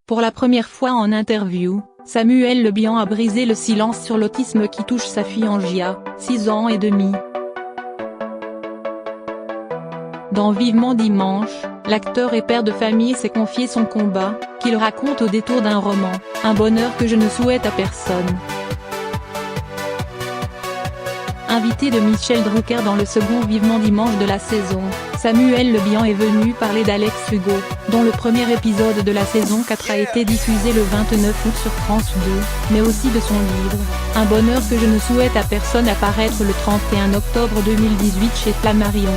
Pour la première fois en interview, Samuel Le Bihan a brisé le silence sur l'autisme qui touche sa fille Angia, 6 ans et demi. Dans Vivement dimanche, l'acteur et père de famille s'est confié son combat, qu'il raconte au détour d'un roman, un bonheur que je ne souhaite à personne. Invité de Michel Drucker dans le second Vivement dimanche de la saison, Samuel Le Bihan est venu parler d'Alex Hugo, dont le premier épisode de la saison 4 a été diffusé le 29 août sur France 2, mais aussi de son livre, Un bonheur que je ne souhaite à personne, à paraître le 31 octobre 2018 chez Flammarion.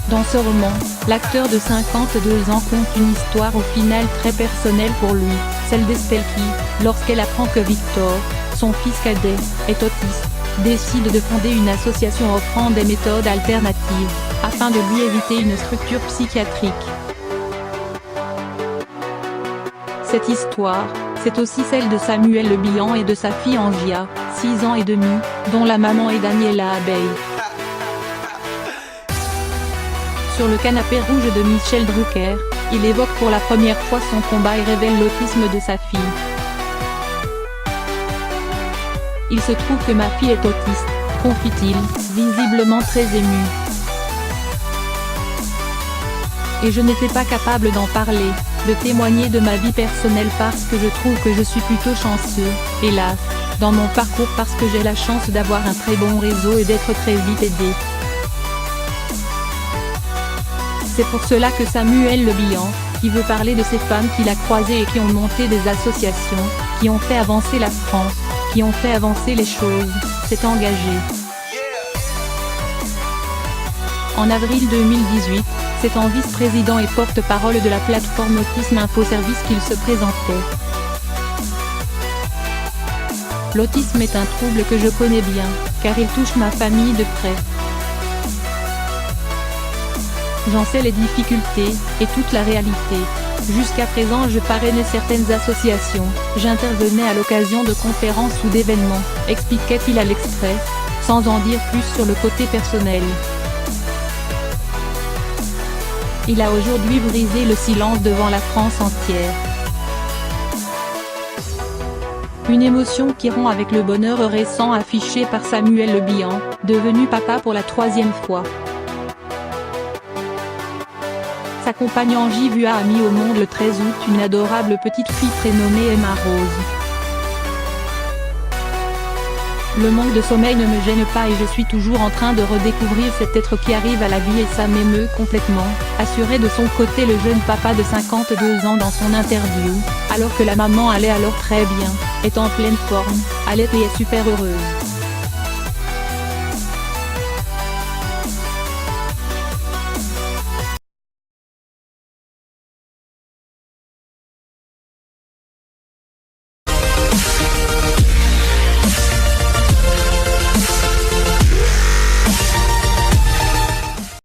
Dans ce roman, l'acteur de 52 ans conte une histoire au final très personnelle pour lui, celle d'Estelle qui, lorsqu'elle apprend que Victor, son fils cadet, est autiste, décide de fonder une association offrant des méthodes alternatives, afin de lui éviter une structure psychiatrique. Cette histoire, c'est aussi celle de Samuel Le Bihan et de sa fille Angia, 6 ans et demi, dont la maman est Daniela Abeille. Sur le canapé rouge de Michel Drucker, il évoque pour la première fois son combat et révèle l'autisme de sa fille. Il se trouve que ma fille est autiste, confie-t-il, visiblement très ému. Et je n'étais pas capable d'en parler, de témoigner de ma vie personnelle parce que je trouve que je suis plutôt chanceux, hélas, dans mon parcours parce que j'ai la chance d'avoir un très bon réseau et d'être très vite aidé. C'est pour cela que Samuel Le Bihan, qui veut parler de ces femmes qu'il a croisées et qui ont monté des associations, qui ont fait avancer la France, qui ont fait avancer les choses, s'est engagé. En avril 2018, c'est en vice-président et porte-parole de la plateforme Autisme Info Service qu'il se présentait. L'autisme est un trouble que je connais bien, car il touche ma famille de près. J'en sais les difficultés, et toute la réalité. Jusqu'à présent je parrainais certaines associations, j'intervenais à l'occasion de conférences ou d'événements, expliquait-il à l'Express, sans en dire plus sur le côté personnel. Il a aujourd'hui brisé le silence devant la France entière. Une émotion qui rompt avec le bonheur récent affiché par Samuel Le Bihan, devenu papa pour la 3e fois. Sa compagne Angia a mis au monde le 13 août une adorable petite fille prénommée Emma Rose. Le manque de sommeil ne me gêne pas et je suis toujours en train de redécouvrir cet être qui arrive à la vie et ça m'émeut complètement, assurait de son côté le jeune papa de 52 ans dans son interview, alors que la maman allait alors très bien, est en pleine forme, allait et est super heureuse.